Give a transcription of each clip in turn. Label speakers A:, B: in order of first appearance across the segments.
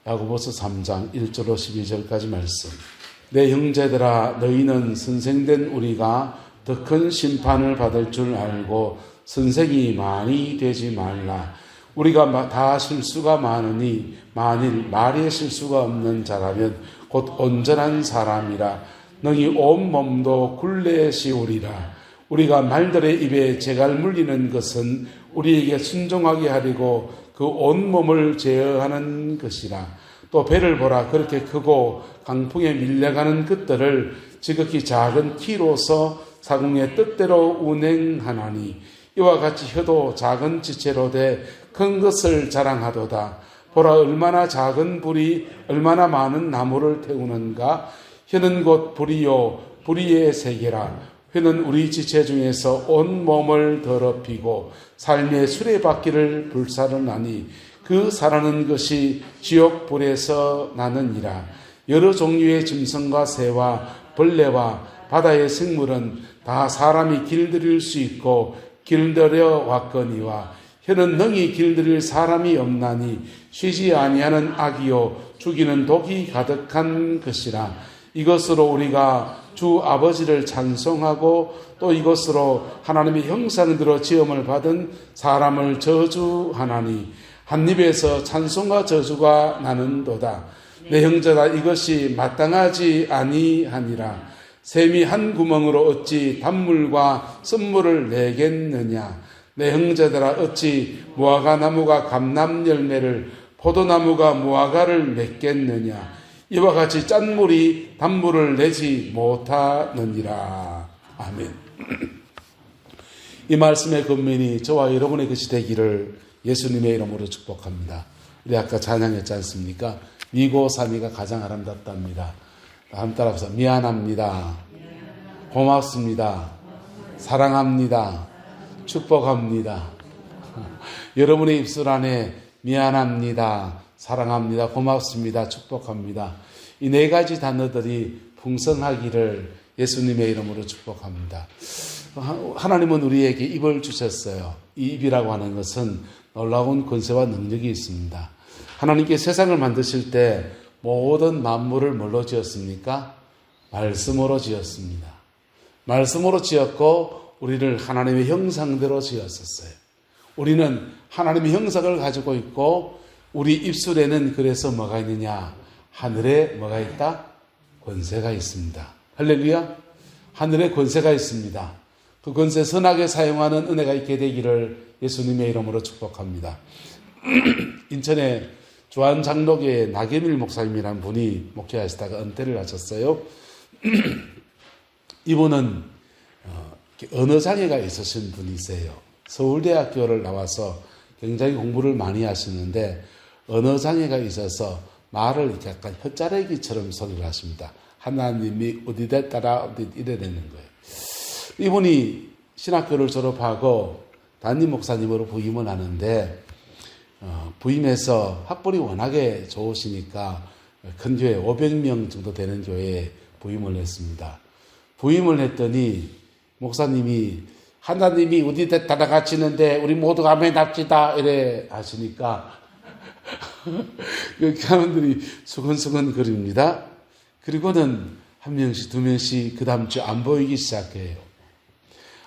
A: 야고보서 3장 1절로 12절까지 말씀. 내 형제들아 너희는 선생된 우리가 더 큰 심판을 받을 줄 알고 선생이 많이 되지 말라. 우리가 다 실수가 많으니 만일 말에 실수가 없는 자라면 곧 온전한 사람이라. 너희 온 몸도 굴레 씌우리라. 우리가 말들의 입에 재갈 물리는 것은 우리에게 순종하게 하려고 그 온 몸을 제어하는 것이라. 또 배를 보라. 그렇게 크고 강풍에 밀려가는 것들을 지극히 작은 키로서 사공의 뜻대로 운행하나니 이와 같이 혀도 작은 지체로 돼 큰 것을 자랑하도다. 보라 얼마나 작은 불이 얼마나 많은 나무를 태우는가. 혀는 곧 불이요 불의의 세계라. 혀는 우리 지체 중에서 온 몸을 더럽히고 삶의 수레바퀴를 불사르나니 그 사라는 것이 지옥 불에서 나느니라. 여러 종류의 짐승과 새와 벌레와 바다의 생물은 다 사람이 길들일 수 있고 길들여 왔거니와 혀는 능히 길들일 사람이 없나니 쉬지 아니하는 악이요 죽이는 독이 가득한 것이라. 이것으로 우리가 주 아버지를 찬송하고 또 이것으로 하나님의 형상대로 지음을 받은 사람을 저주하나니 한 입에서 찬송과 저주가 나는도다. 내 형제다 이것이 마땅하지 아니하니라. 샘이 한 구멍으로 어찌 단물과 쓴물을 내겠느냐. 내 형제들아 어찌 무화과 나무가 감람 열매를 포도나무가 무화과를 맺겠느냐. 이와 같이 짠물이 단물을 내지 못하느니라. 아멘. 이 말씀의 근면이 저와 여러분의 것이 되기를 예수님의 이름으로 축복합니다. 우리 아까 찬양했지 않습니까? 미고 사미가 가장 아름답답니다. 다음 따라서 미안합니다. 고맙습니다. 사랑합니다. 축복합니다. 여러분의 입술 안에 미안합니다. 사랑합니다. 고맙습니다. 축복합니다. 이 네 가지 단어들이 풍성하기를 예수님의 이름으로 축복합니다. 하나님은 우리에게 입을 주셨어요. 이 입이라고 하는 것은 놀라운 권세와 능력이 있습니다. 하나님께 세상을 만드실 때 모든 만물을 뭘로 지었습니까? 말씀으로 지었습니다. 말씀으로 지었고 우리를 하나님의 형상대로 지었었어요. 우리는 하나님의 형상을 가지고 있고 우리 입술에는 그래서 뭐가 있느냐? 하늘에 뭐가 있다? 권세가 있습니다. 할렐루야. 하늘에 권세가 있습니다. 그 권세 선하게 사용하는 은혜가 있게 되기를 예수님의 이름으로 축복합니다. 인천에 주한장로교회 나경일 목사님이라는 분이 목회하시다가 은퇴를 하셨어요. 이분은 언어장애가 있으신 분이세요. 서울대학교를 나와서 굉장히 공부를 많이 하시는데 언어장애가 있어서 말을 이렇게 약간 혓자래기처럼 소리를 하십니다. 하나님이 어디다 따라 어디 이래 되는 거예요. 이분이 신학교를 졸업하고 담임 목사님으로 부임을 하는데 부임해서 학벌이 워낙에 좋으시니까 큰 교회 500명 정도 되는 교회에 부임을 했습니다. 부임을 했더니 목사님이 하나님이 어디다 따라가시는데 우리 모두가 아멘 합시다 이래 하시니까 사람들이 수근수근 거립니다. 그리고는 한 명씩 두 명씩 그 다음 주 안 보이기 시작해요.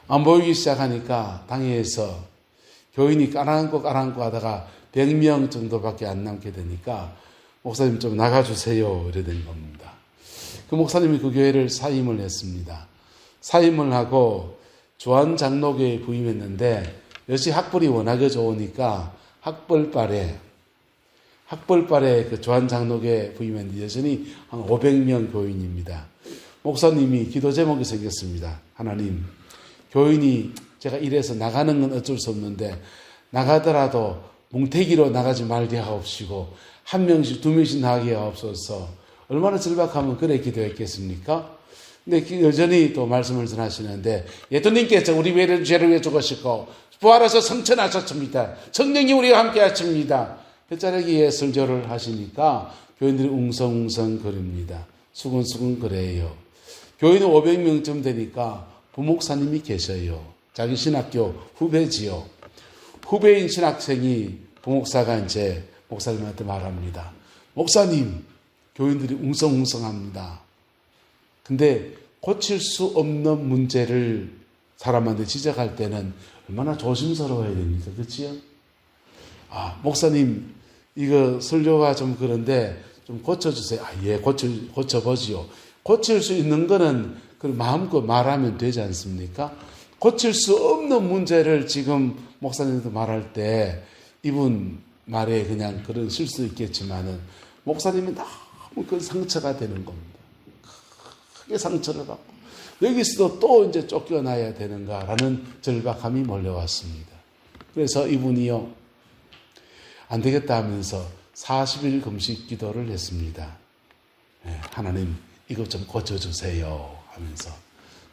A: 안 보이기 시작하니까 당회에서 교인이 까랑고 하다가 100명 정도밖에 안 남게 되니까 목사님 좀 나가주세요 이래 된 겁니다. 그 목사님이 그 교회를 사임을 했습니다. 사임을 하고 주한장로교회에 부임했는데 역시 학벌이 워낙에 좋으니까 학벌발에 그 주한장로교회에 부임했는데 여전히 한 500명 교인입니다. 목사님이 기도 제목이 생겼습니다. 하나님, 교인이 제가 이래서 나가는 건 어쩔 수 없는데 나가더라도 뭉태기로 나가지 말게 하옵시고 한 명씩 두 명씩 나가게 하옵소서. 얼마나 절박하면 그래 기도했겠습니까? 근데 여전히 또 말씀을 전하시는데 예수님께서 우리 죄를 위해 죽으시고 부활하셔 성천하셨습니다. 성령이 우리와 함께 하십니다. 혓자래기에 설교를 하시니까 교인들이 웅성웅성 거립니다. 수근수근 그래요. 교인은 500명쯤 되니까 부목사님이 계셔요. 자기 신학교 후배지요. 후배인 신학생이 부목사가 이제 목사님한테 말합니다. 목사님, 교인들이 웅성웅성합니다. 근데 고칠 수 없는 문제를 사람한테 지적할 때는 얼마나 조심스러워야 됩니까? 그렇지요? 목사님, 이거 설교가 좀 그런데 좀 고쳐주세요. 예, 고쳐보지요. 고칠 수 있는 거는 마음껏 말하면 되지 않습니까? 고칠 수 없는 문제를 지금 목사님도 말할 때 이분 말에 그냥 그런 실수 있겠지만은 목사님이 너무 그 상처가 되는 겁니다. 크게 상처를 받고 여기서도 또 이제 쫓겨나야 되는가라는 절박함이 몰려왔습니다. 그래서 이분이요, 안 되겠다 하면서 40일 금식 기도를 했습니다. 하나님, 이것 좀 고쳐주세요 하면서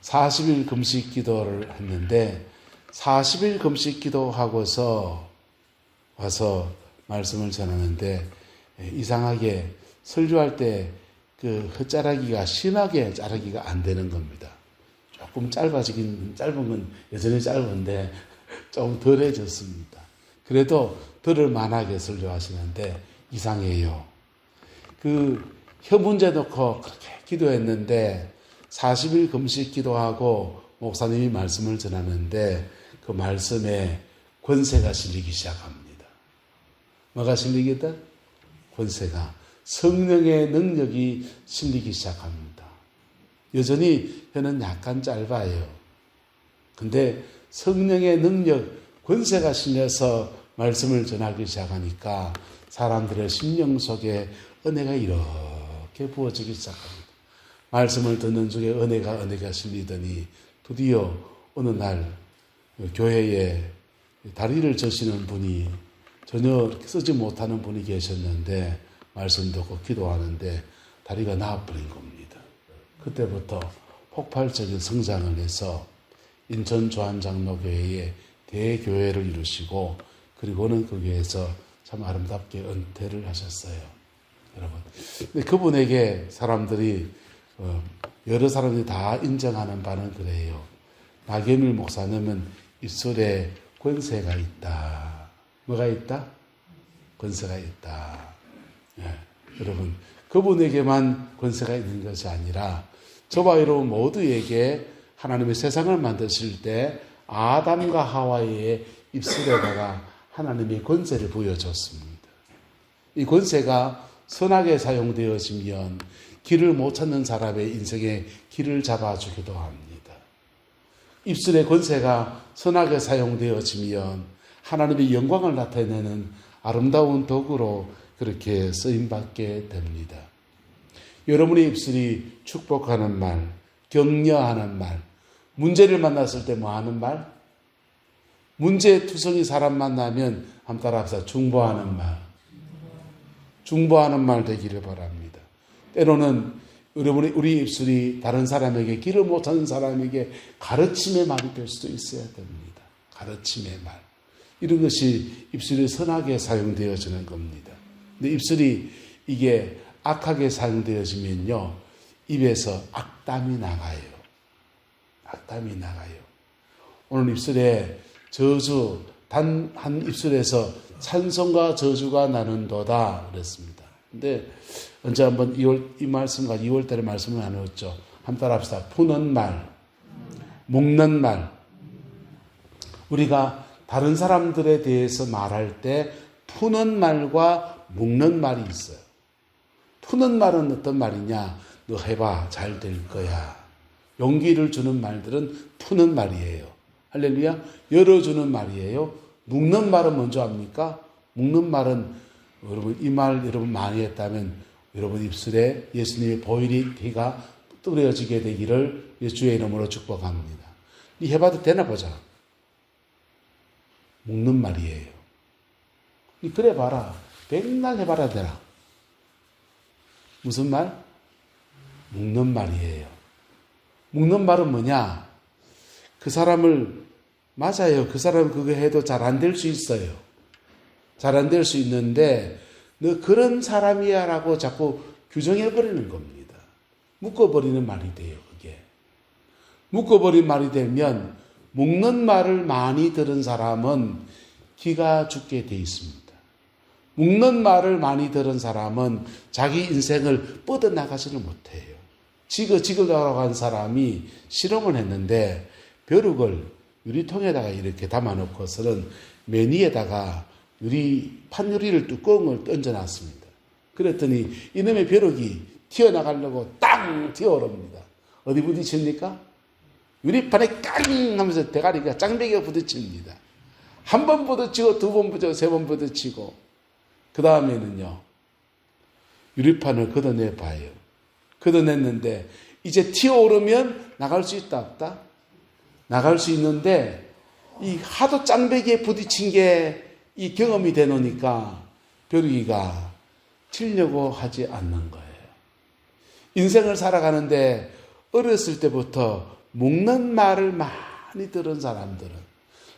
A: 40일 금식 기도를 했는데 40일 금식 기도하고서 와서 말씀을 전하는데 이상하게 설교할 때 그 헛자라기가 심하게 자라기가 안 되는 겁니다. 조금 짧은 건 여전히 짧은데 좀 덜해졌습니다. 그래도 덜을 만하게 설교하시는데 이상해요. 혀 문제 놓고 그렇게 기도했는데 40일 금식 기도하고 목사님이 말씀을 전하는데 그 말씀에 권세가 실리기 시작합니다. 뭐가 실리겠다? 권세가, 성령의 능력이 실리기 시작합니다. 여전히 혀는 약간 짧아요. 근데 성령의 능력, 권세가 실려서 말씀을 전하기 시작하니까 사람들의 심령 속에 은혜가 이렇게 부어지기 시작합니다. 말씀을 듣는 중에 은혜가 실리더니 드디어 어느 날 교회에 다리를 져시는 분이 전혀 쓰지 못하는 분이 계셨는데 말씀 듣고 기도하는데 다리가 나아버린 겁니다. 그때부터 폭발적인 성장을 해서 인천 조한장로교회에 대교회를 이루시고 그리고는 그 교회에서 참 아름답게 은퇴를 하셨어요. 여러분, 근데 그분에게 사람들이 여러 사람들이 다 인정하는 바는 그래요. 나경일 목사님은 입술에 권세가 있다. 뭐가 있다? 권세가 있다. 여러분, 그분에게만 권세가 있는 것이 아니라 저와 여러분 모두에게 하나님의 세상을 만드실 때 아담과 하와의 입술에다가 하나님의 권세를 부여줬습니다. 이 권세가 선하게 사용되어지면 길을 못 찾는 사람의 인생에 길을 잡아주기도 합니다. 입술의 권세가 선하게 사용되어지면 하나님의 영광을 나타내는 아름다운 도구로 그렇게 쓰임받게 됩니다. 여러분의 입술이 축복하는 말, 격려하는 말, 문제를 만났을 때 뭐 하는 말? 문제투성이 사람 만나면 한번 따라합시다. 중보하는 말. 중보하는 말 되기를 바랍니다. 때로는 우리 입술이 다른 사람에게, 길을 못 찾는 사람에게 가르침의 말이 될 수도 있어야 됩니다. 가르침의 말. 이런 것이 입술이 선하게 사용되어지는 겁니다. 근데 입술이 이게 악하게 사용되어지면요, 입에서 악담이 나가요. 악담이 나가요. 오늘 입술에 저주, 단 한 입술에서 찬송과 저주가 나는도다 그랬습니다. 근데 언제 한번 이 말씀과 2월달에 말씀을 나누었죠. 한번 따라합시다. 푸는 말, 묶는 말. 우리가 다른 사람들에 대해서 말할 때 푸는 말과 묶는 말이 있어요. 푸는 말은 어떤 말이냐? 너 해봐, 잘 될 거야. 용기를 주는 말들은 푸는 말이에요. 할렐루야. 열어주는 말이에요. 묶는 말은 먼저 합니까? 묶는 말은 여러분 이 말 여러분 많이 했다면 여러분 입술에 예수님의 보혈이 피가 뿌려지게 되기를 예수의 이름으로 축복합니다. 이 해봐도 되나 보자. 묶는 말이에요. 그래 봐라. 맨날 해봐라 되나. 무슨 말? 묶는 말이에요. 묶는 말은 뭐냐? 그 사람을, 맞아요. 그 사람 그거 해도 잘 안 될 수 있어요. 잘 안 될 수 있는데 너 그런 사람이야 라고 자꾸 규정해버리는 겁니다. 묶어버리는 말이 돼요. 그게. 묶어버린 말이 되면 묶는 말을 많이 들은 사람은 기가 죽게 돼 있습니다. 묶는 말을 많이 들은 사람은 자기 인생을 뻗어나가지를 못해요. 지그지그라고 한 사람이 실험을 했는데 벼룩을 유리통에다가 이렇게 담아놓고서는 매니에다가 판유리를 뚜껑을 던져놨습니다. 그랬더니 이놈의 벼룩이 튀어나가려고 땅 튀어오릅니다. 어디 부딪힙니까? 유리판에 깡 하면서 대가리가 짱배기가 부딪힙니다. 한 번 부딪히고 두 번 부딪히고 세 번 부딪히고 그 다음에는요. 유리판을 걷어내 봐요. 걷어냈는데 이제 튀어오르면 나갈 수 있다 없다? 나갈 수 있는데 이 하도 짱배기에 부딪힌 게 이 경험이 되노니까 벼룩이가 튀려고 하지 않는 거예요. 인생을 살아가는데 어렸을 때부터 묶는 말을 많이 들은 사람들은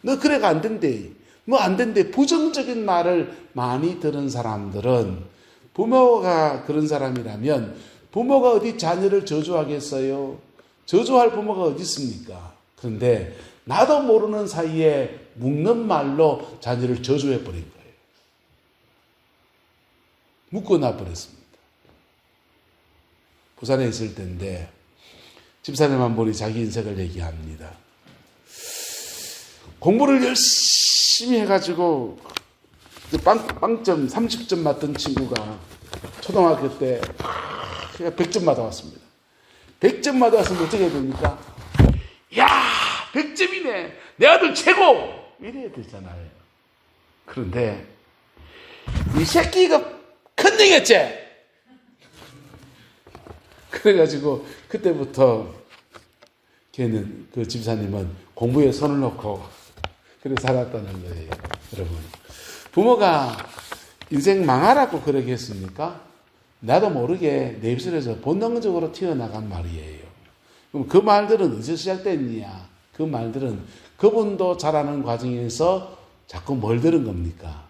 A: 너 그래가 안 된대. 뭐 안 된대. 부정적인 말을 많이 들은 사람들은 부모가 그런 사람이라면 부모가 어디 자녀를 저주하겠어요? 저주할 부모가 어디 있습니까? 그런데 나도 모르는 사이에 묶는 말로 자녀를 저주해버린 거예요. 묶어놔 버렸습니다. 부산에 있을 때인데 집사님 한 분이 자기 인생을 얘기합니다. 공부를 열심히 해가지고 빵점 30점 맞던 친구가 초등학교 때 100점 맞아왔습니다. 100점 맞아왔으면 어떻게 해야 됩니까? 야 100점이네. 내 아들 최고! 이래야 되잖아요. 그런데 이 새끼가 큰닝했지? 그래가지고 그때부터 걔는 그 집사님은 공부에 손을 놓고 그래 살았다는 거예요. 여러분 부모가 인생 망하라고 그러게 했습니까? 나도 모르게 내 입술에서 본능적으로 튀어나간 말이에요. 그럼 그 말들은 어디서 시작됐느냐? 그 말들은 그분도 자라는 과정에서 자꾸 뭘 들은 겁니까?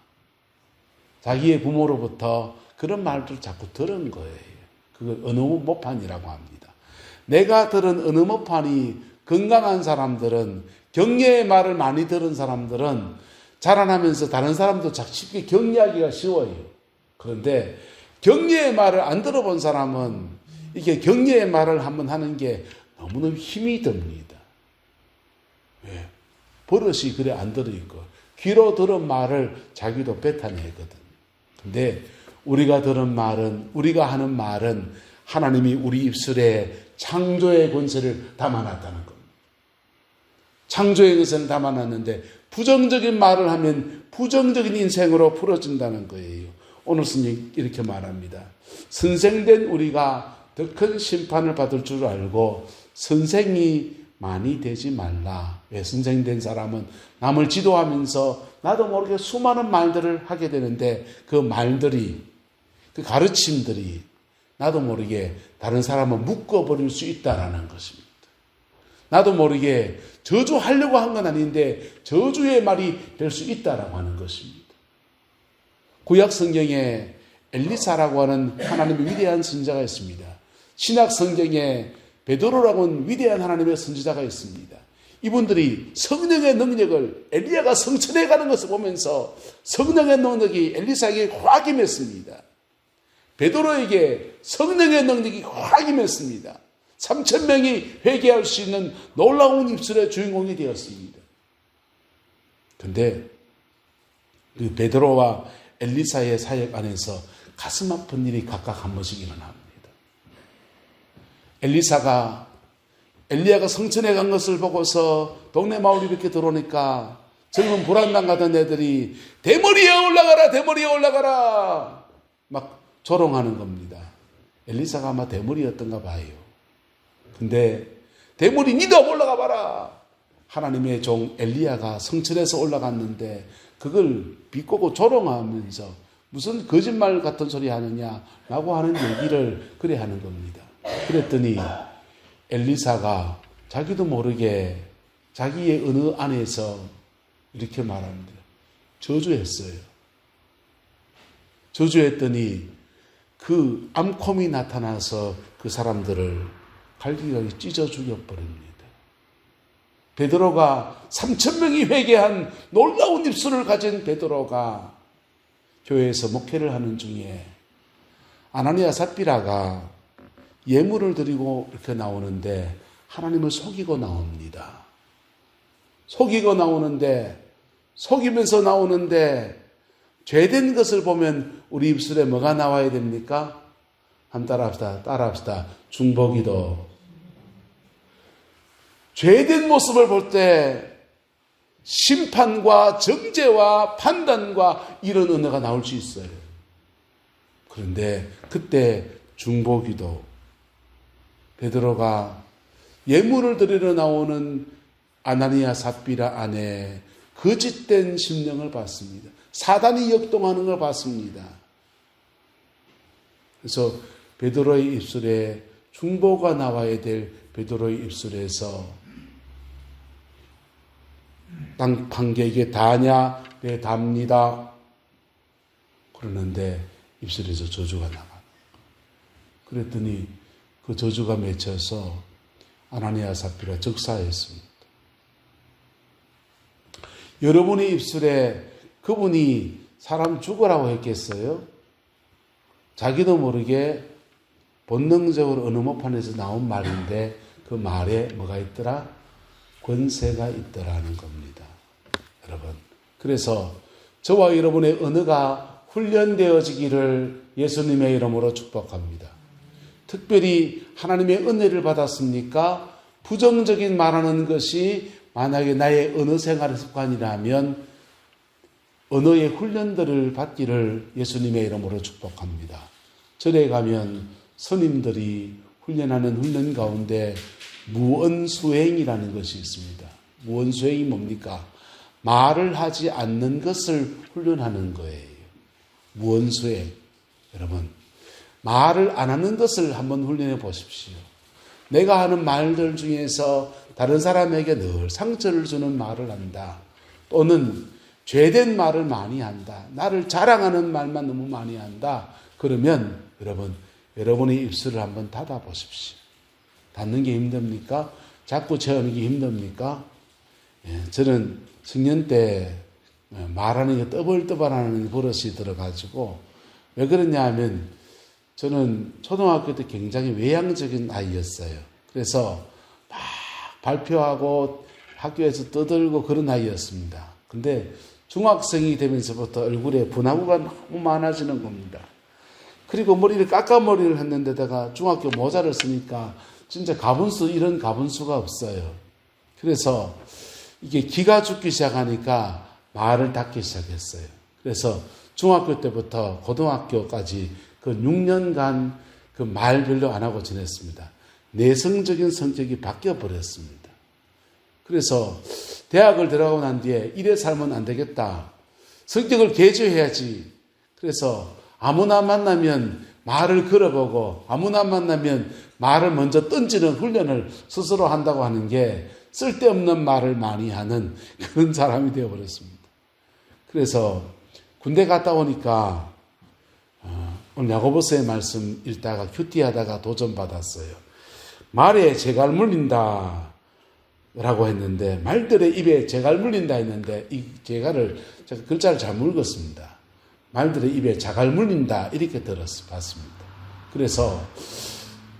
A: 자기의 부모로부터 그런 말들을 자꾸 들은 거예요. 그걸 언어모판이라고 합니다. 내가 들은 언어모판이 건강한 사람들은, 격려의 말을 많이 들은 사람들은 자라나면서 다른 사람도 쉽게 격려하기가 쉬워요. 그런데 격려의 말을 안 들어본 사람은 이게 격려의 말을 한번 하는 게 너무너무 힘이 듭니다. 왜? 버릇이 그래 안 들어있고 귀로 들은 말을 자기도 뱉어내거든. 근데 우리가 들은 말은, 우리가 하는 말은 하나님이 우리 입술에 창조의 권세를 담아놨다는 겁니다. 창조의 권세를 담아놨는데 부정적인 말을 하면 부정적인 인생으로 풀어진다는 거예요. 오늘 스님 이렇게 말합니다. 선생된 우리가 더 큰 심판을 받을 줄 알고 선생이 많이 되지 말라. 왜? 선생된 사람은 남을 지도하면서 나도 모르게 수많은 말들을 하게 되는데 그 말들이, 그 가르침들이 나도 모르게 다른 사람을 묶어버릴 수 있다라는 것입니다. 나도 모르게 저주하려고 한 건 아닌데 저주의 말이 될 수 있다라고 하는 것입니다. 구약 성경에 엘리사라고 하는 하나님의 위대한 선지자가 있습니다. 신약 성경에 베드로라고 하는 위대한 하나님의 선지자가 있습니다. 이분들이 성령의 능력을 엘리야가 성천해 가는 것을 보면서 성령의 능력이 엘리사에게 확 임했습니다. 베드로에게 성령의 능력이 확 임했습니다. 3,000명이 회개할 수 있는 놀라운 입술의 주인공이 되었습니다. 그런데 그 베드로와 엘리사의 사역 안에서 가슴 아픈 일이 각각 한 번씩 일어납니다. 엘리사가 엘리야가 성천에 간 것을 보고서 동네 마을이 이렇게 들어오니까 젊은 불안당 가던 애들이 대머리에 올라가라, 대머리에 올라가라 막 조롱하는 겁니다. 엘리사가 아마 대머리였던가 봐요. 근데 대머리 니도 올라가 봐라. 하나님의 종 엘리야가 성천에서 올라갔는데 그걸 비꼬고 조롱하면서 무슨 거짓말 같은 소리 하느냐라고 하는 얘기를 그래 하는 겁니다. 그랬더니 엘리사가 자기도 모르게 자기의 언어 안에서 이렇게 말합니다. 저주했어요. 저주했더니 그 암콤이 나타나서 그 사람들을 갈기갈기 찢어 죽여버립니다. 베드로가 3,000명이 회개한 놀라운 입술을 가진 베드로가 교회에서 목회를 하는 중에 아나니아 삽비라가 예물을 드리고 이렇게 나오는데 하나님을 속이고 나옵니다. 속이고 나오는데, 속이면서 나오는데 죄된 것을 보면 우리 입술에 뭐가 나와야 됩니까? 한번 따라합시다. 중보기도. 죄된 모습을 볼 때 심판과 정죄와 판단과 이런 언어가 나올 수 있어요. 그런데 그때 중보기도, 베드로가 예물을 드리러 나오는 아나니아 삽비라 안에 거짓된 심령을 봤습니다. 사단이 역동하는 걸 봤습니다. 그래서 베드로의 입술에 중보가 나와야 될 베드로의 입술에서 땅 판객에게 다냐? 네, 답니다. 그러는데 입술에서 저주가 나가. 그랬더니 그 저주가 맺혀서 아나니아 삽비라 즉사했습니다. 여러분의 입술에 그분이 사람 죽으라고 했겠어요? 자기도 모르게 본능적으로 어느 모판에서 나온 말인데 그 말에 뭐가 있더라? 권세가 있더라는 겁니다. 여러분. 그래서 저와 여러분의 언어가 훈련되어지기를 예수님의 이름으로 축복합니다. 특별히 하나님의 은혜를 받았습니까? 부정적인 말하는 것이 만약에 나의 언어 생활의 습관이라면 언어의 훈련들을 받기를 예수님의 이름으로 축복합니다. 절에 가면 스님들이 훈련하는 훈련 가운데 무언수행이라는 것이 있습니다. 무언수행이 뭡니까? 말을 하지 않는 것을 훈련하는 거예요. 무언수행. 여러분, 말을 안 하는 것을 한번 훈련해 보십시오. 내가 하는 말들 중에서 다른 사람에게 늘 상처를 주는 말을 한다. 또는 죄된 말을 많이 한다. 나를 자랑하는 말만 너무 많이 한다. 그러면 여러분의 입술을 한번 닫아 보십시오. 닫는 게 힘듭니까? 자꾸 체험하기 힘듭니까? 저는 청년 때 말하는 게 떠벌떠벌하는 버릇이 들어가지고 왜 그러냐 하면 저는 초등학교 때 굉장히 외향적인 아이였어요. 그래서 막 발표하고 학교에서 떠들고 그런 아이였습니다. 근데 중학생이 되면서부터 얼굴에 분화구가 너무 많아지는 겁니다. 그리고 머리를 깎아머리를 했는데다가 중학교 모자를 쓰니까 진짜 이런 가분수가 없어요. 그래서 이게 기가 죽기 시작하니까 말을 닫기 시작했어요. 그래서 중학교 때부터 고등학교까지 그 6년간 그 말 별로 안 하고 지냈습니다. 내성적인 성격이 바뀌어 버렸습니다. 그래서 대학을 들어가고 난 뒤에 이래 살면 안 되겠다. 성격을 개조해야지. 그래서 아무나 만나면 말을 걸어보고 아무나 만나면 말을 먼저 던지는 훈련을 스스로 한다고 하는 게 쓸데없는 말을 많이 하는 그런 사람이 되어버렸습니다. 그래서 군대 갔다 오니까 오늘 야고보서의 말씀 읽다가 큐티하다가 도전받았어요. 말에 재갈 물린다 라고 했는데 말들의 입에 재갈 물린다 했는데 이 재갈을 제가 글자를 잘못 읽었습니다. 말들의 입에 자갈 물린다 이렇게 봤습니다. 그래서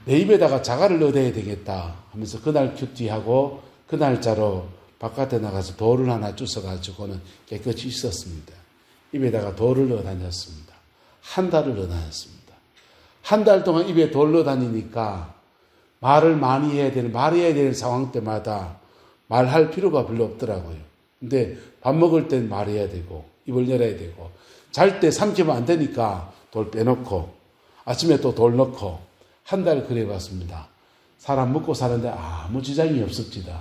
A: 내 입에다가 자갈을 넣어야 되겠다 하면서 그날 큐티하고 그 날짜로 바깥에 나가서 돌을 하나 주워가지고는 깨끗이 씻었습니다. 입에다가 돌을 넣어 다녔습니다. 한 달을 넣어 다녔습니다. 한 달 동안 입에 돌 넣어 다니니까 말을 많이 말해야 되는 상황 때마다 말할 필요가 별로 없더라고요. 근데 밥 먹을 땐 말해야 되고 입을 열어야 되고 잘 때 삼키면 안 되니까 돌 빼놓고 아침에 또 돌 넣고 한 달 그래 봤습니다. 사람 먹고 사는데 아무 지장이 없었지다.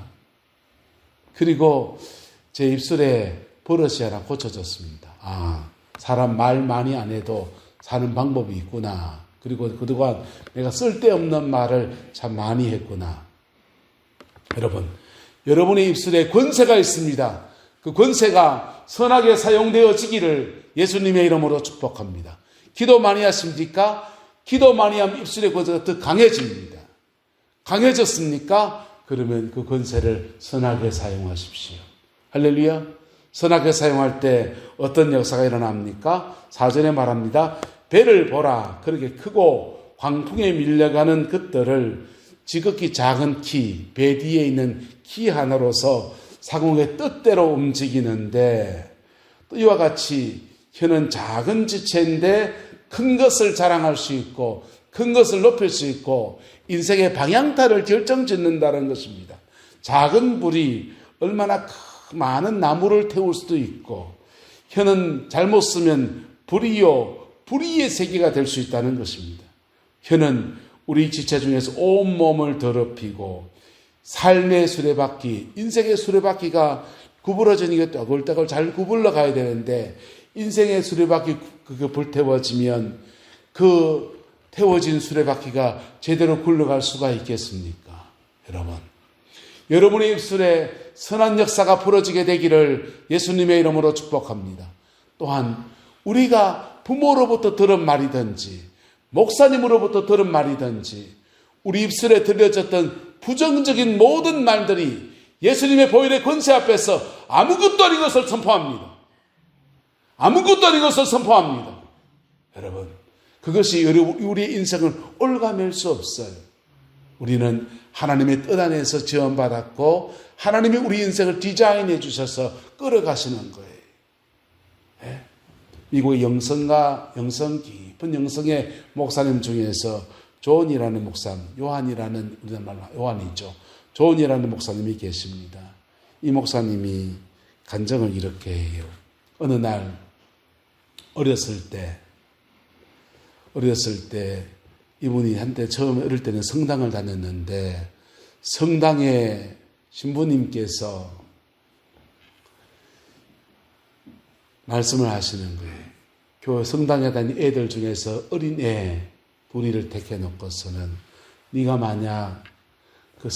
A: 그리고 제 입술에 버릇이 하나 고쳐졌습니다. 사람 말 많이 안 해도 사는 방법이 있구나. 그리고 그동안 내가 쓸데없는 말을 참 많이 했구나. 여러분의 입술에 권세가 있습니다. 그 권세가 선하게 사용되어지기를 예수님의 이름으로 축복합니다. 기도 많이 하십니까? 기도 많이 하면 입술의 권세가 더 강해집니다. 강해졌습니까? 그러면 그 권세를 선하게 사용하십시오. 할렐루야. 선악을 사용할 때 어떤 역사가 일어납니까? 4절에 말합니다. 배를 보라. 그렇게 크고 광풍에 밀려가는 것들을 지극히 작은 키, 배 뒤에 있는 키 하나로서 상공의 뜻대로 움직이는데 또 이와 같이 혀는 작은 지체인데 큰 것을 자랑할 수 있고 큰 것을 높일 수 있고 인생의 방향타를 결정짓는다는 것입니다. 작은 불이 얼마나 많은 나무를 태울 수도 있고 혀는 잘못 쓰면 불의의 세계가 될 수 있다는 것입니다. 혀는 우리 지체 중에서 온몸을 더럽히고 삶의 수레바퀴, 인생의 수레바퀴가 구부러지니까 떠글떠글 잘 구불러 가야 되는데 인생의 수레바퀴 그게 불태워지면 그 태워진 수레바퀴가 제대로 굴러갈 수가 있겠습니까? 여러분의 입술에 선한 역사가 벌어지게 되기를 예수님의 이름으로 축복합니다. 또한 우리가 부모로부터 들은 말이든지 목사님으로부터 들은 말이든지 우리 입술에 들려졌던 부정적인 모든 말들이 예수님의 보혈의 권세 앞에서 아무것도 아닌 것을 선포합니다. 아무것도 아닌 것을 선포합니다. 여러분, 그것이 우리의 인생을 올가맬 수 없어요. 우리는 하나님의 뜻 안에서 지원받았고 하나님이 우리 인생을 디자인해 주셔서 끌어가시는 거예요. 네? 미국의 영성 깊은 영성의 목사님 중에서 존이라는 목사님, 요한이라는 우리나라 말로 요한이죠. 존이라는 목사님이 계십니다. 이 목사님이 간증을 이렇게 해요. 어느 날 어렸을 때 이분이 한때 처음에 어릴 때는 성당을 다녔는데 성당에 신부님께서 말씀을 하시는 거예요. 교회 성당에 다니는 애들 중에서 어린 애 둘이를 택해 놓고서는 네가 만약 그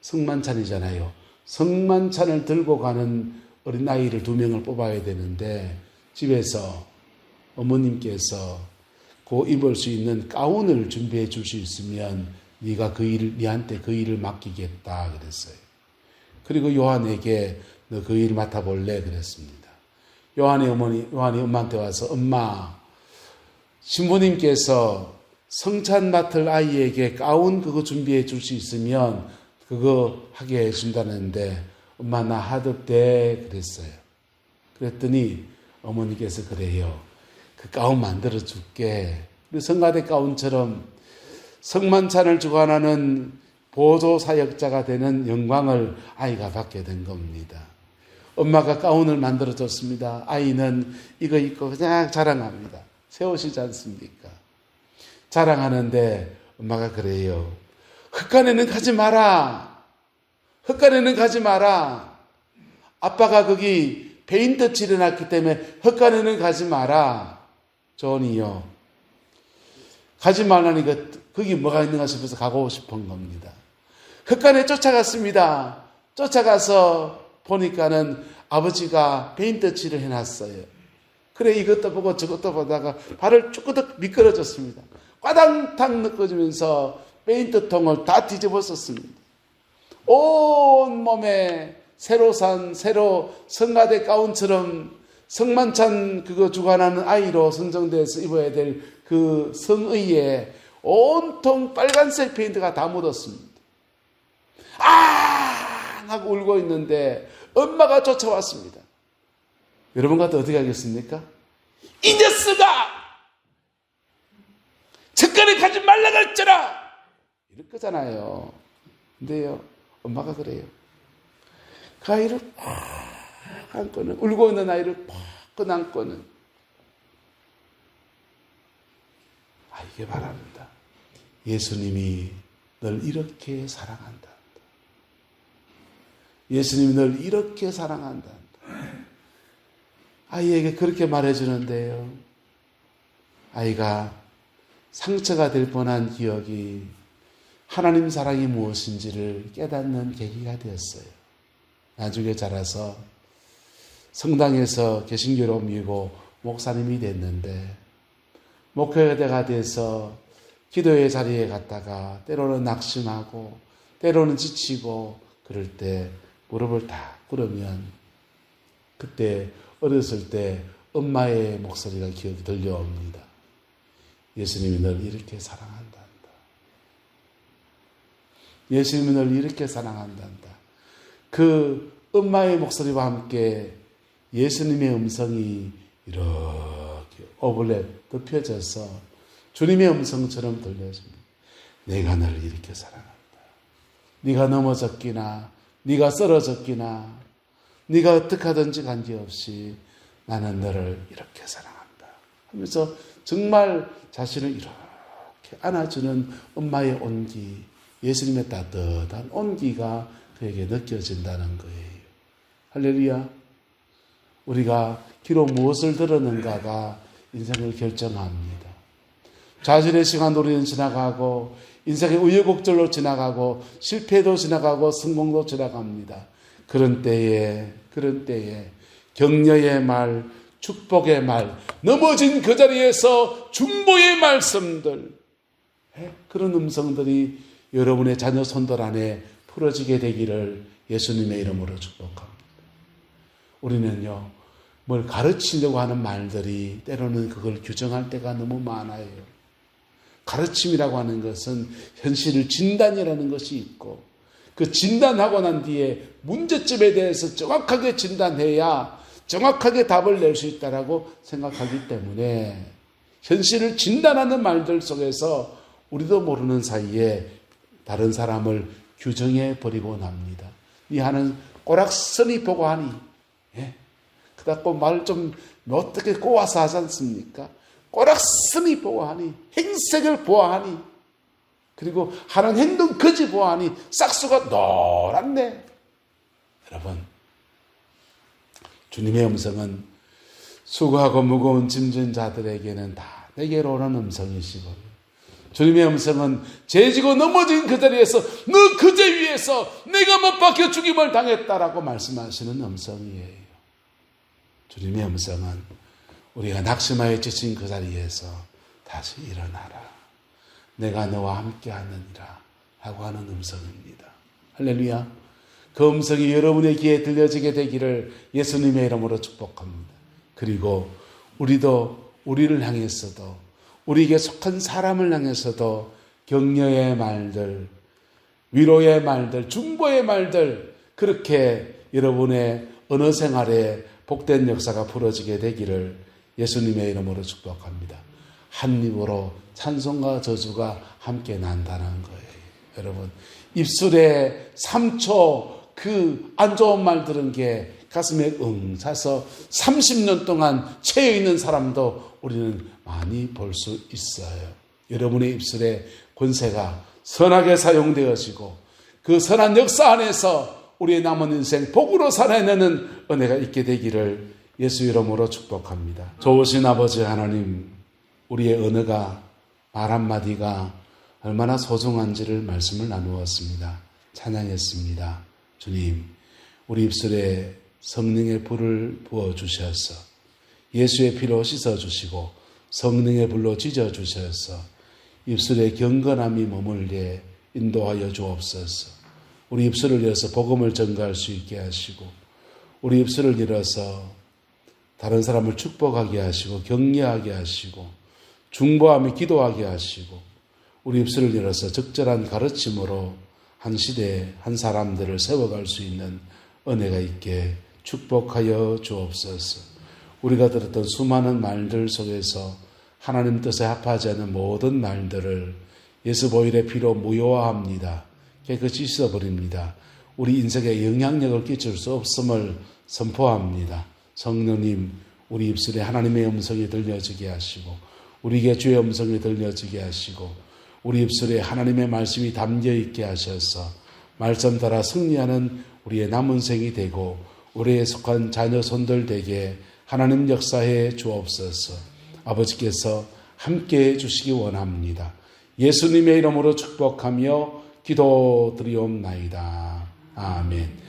A: 성만찬이잖아요. 성만찬을 들고 가는 어린아이를 2명을 뽑아야 되는데 집에서 어머님께서 그 입을 수 있는 가운을 준비해 줄 수 있으면 네가 네한테 그 일을 맡기겠다 그랬어요. 그리고 요한에게 너 그 일 맡아볼래 그랬습니다. 요한이 엄마한테 와서 엄마, 신부님께서 성찬 맡을 아이에게 가운 그거 준비해 줄 수 있으면 그거 하게 해준다는데 엄마 나 하도 돼 그랬어요. 그랬더니 어머니께서 그래요. 그 가운 만들어 줄게. 우리 성가대 가운처럼 성만찬을 주관하는 보조 사역자가 되는 영광을 아이가 받게 된 겁니다. 엄마가 가운을 만들어 줬습니다. 아이는 이거 입고 그냥 자랑합니다. 새 옷이지 않습니까? 자랑하는데 엄마가 그래요. 흙간에는 가지 마라. 흙간에는 가지 마라. 아빠가 거기 페인트 칠해놨기 때문에 흙간에는 가지 마라. 존이요. 가지 말라니까 거기 뭐가 있는가 싶어서 가고 싶은 겁니다. 흙간에 쫓아갔습니다. 쫓아가서 보니까는 아버지가 페인트 칠을 해놨어요. 그래 이것도 보고 저것도 보다가 발을 쭈꾸덕 미끄러졌습니다. 꽈당탕 느껴지면서 페인트통을 다 뒤집었었습니다. 온 몸에 새로 성가대 가운처럼 성만찬 그거 주관하는 아이로 선정돼서 입어야 될 그 성의에 온통 빨간색 페인트가 다 묻었습니다. 아! 하고 울고 있는데 엄마가 쫓아왔습니다. 여러분 같아 어떻게 하겠습니까? 이 녀석아! 젓가락에 가지 말라고 했잖아! 이럴 거잖아요. 근데요, 엄마가 그래요. 그 아이를 팍 안고는, 울고 있는 아이를 팍 안고는, 이게 바랍니다. 예수님이 널 이렇게 사랑한다. 예수님이 널 이렇게 사랑한다. 아이에게 그렇게 말해주는데요. 아이가 상처가 될 뻔한 기억이 하나님 사랑이 무엇인지를 깨닫는 계기가 되었어요. 나중에 자라서 성당에서 개신교로 옮기고 목사님이 됐는데 목회자가 돼서 기도의 자리에 갔다가 때로는 낙심하고 때로는 지치고 그럴 때 무릎을 딱 꿇으면 그때 어렸을 때 엄마의 목소리가 기억이 들려옵니다. 예수님이 널 이렇게 사랑한단다. 예수님이 널 이렇게 사랑한단다. 그 엄마의 목소리와 함께 예수님의 음성이 이렇게 오블렛 덮여져서 주님의 음성처럼 들려집니다. 내가 너를 이렇게 사랑한다. 네가 넘어졌기나 네가 쓰러졌기나 네가 어떻게 하든지 관계없이 나는 너를 이렇게 사랑한다 하면서 정말 자신을 이렇게 안아주는 엄마의 온기, 예수님의 따뜻한 온기가 그에게 느껴진다는 거예요. 할렐루야. 우리가 기록 무엇을 들었는가가 인생을 결정합니다. 자신의 시간 우리는 지나가고 인생의 우여곡절로 지나가고 실패도 지나가고 성공도 지나갑니다. 그런 때에 격려의 말, 축복의 말, 넘어진 그 자리에서 중보의 말씀들, 그런 음성들이 여러분의 자녀 손들 안에 풀어지게 되기를 예수님의 이름으로 축복합니다. 우리는요, 뭘 가르치려고 하는 말들이 때로는 그걸 규정할 때가 너무 많아요. 가르침이라고 하는 것은 현실을 진단이라는 것이 있고, 그 진단하고 난 뒤에 문제점에 대해서 정확하게 진단해야 정확하게 답을 낼 수 있다라고 생각하기 때문에 현실을 진단하는 말들 속에서 우리도 모르는 사이에 다른 사람을 규정해 버리고 납니다. 이 하는 꼬락서니 보고 하니, 그다고 말 좀 어떻게 꼬아서 하지 않습니까? 꼬락서니 보고 하니, 행색을 보아하니, 그리고 하는 행동 거지 보아하니 싹수가 노랗네. 여러분, 주님의 음성은 수고하고 무거운 짐진 자들에게는 다 내게로 오는 음성이시고, 주님의 음성은 죄지고 넘어진 그 자리에서 너 그 죄 위에서 내가 못 박혀 죽임을 당했다라고 말씀하시는 음성이에요. 주님의 음성은 우리가 낙심하여 지친 그 자리에서 다시 일어나라, 내가 너와 함께 하느니라 하고 하는 음성입니다. 할렐루야. 그 음성이 여러분의 귀에 들려지게 되기를 예수님의 이름으로 축복합니다. 그리고 우리도 우리를 향해서도, 우리에게 속한 사람을 향해서도 격려의 말들, 위로의 말들, 중보의 말들, 그렇게 여러분의 언어 생활에 복된 역사가 풀어지게 되기를 예수님의 이름으로 축복합니다. 한 입으로 찬송과 저주가 함께 난다는 거예요. 여러분, 입술에 3초 그 안 좋은 말 들은 게 가슴에 차서 30년 동안 채여 있는 사람도 우리는 많이 볼 수 있어요. 여러분의 입술에 권세가 선하게 사용되어지고 그 선한 역사 안에서 우리의 남은 인생 복으로 살아내는 은혜가 있게 되기를 예수 이름으로 축복합니다. 좋으신 아버지 하나님, 우리의 언어가, 말 한마디가 얼마나 소중한지를 말씀을 나누었습니다. 찬양했습니다. 주님, 우리 입술에 성령의 불을 부어주셔서 예수의 피로 씻어주시고 성령의 불로 지져주셔서 입술에 경건함이 머물게 인도하여 주옵소서. 우리 입술을 열어서 복음을 전가할 수 있게 하시고, 우리 입술을 열어서 다른 사람을 축복하게 하시고 격려하게 하시고 중보하며 기도하게 하시고, 우리 입술을 열어서 적절한 가르침으로 한 시대에 한 사람들을 세워갈 수 있는 은혜가 있게 축복하여 주옵소서. 우리가 들었던 수많은 말들 속에서 하나님 뜻에 합하지 않는 모든 말들을 예수 보혈의 피로 무효화합니다. 깨끗이 씻어버립니다. 우리 인생에 영향력을 끼칠 수 없음을 선포합니다. 성령님, 우리 입술에 하나님의 음성이 들려지게 하시고, 우리에게 주의 음성이 들려지게 하시고, 우리 입술에 하나님의 말씀이 담겨있게 하셔서 말씀 따라 승리하는 우리의 남은 생이 되고 우리에 속한 자녀 손들 되게 하나님 역사해 주옵소서. 아버지께서 함께해 주시기 원합니다. 예수님의 이름으로 축복하며 기도드리옵나이다. 아멘.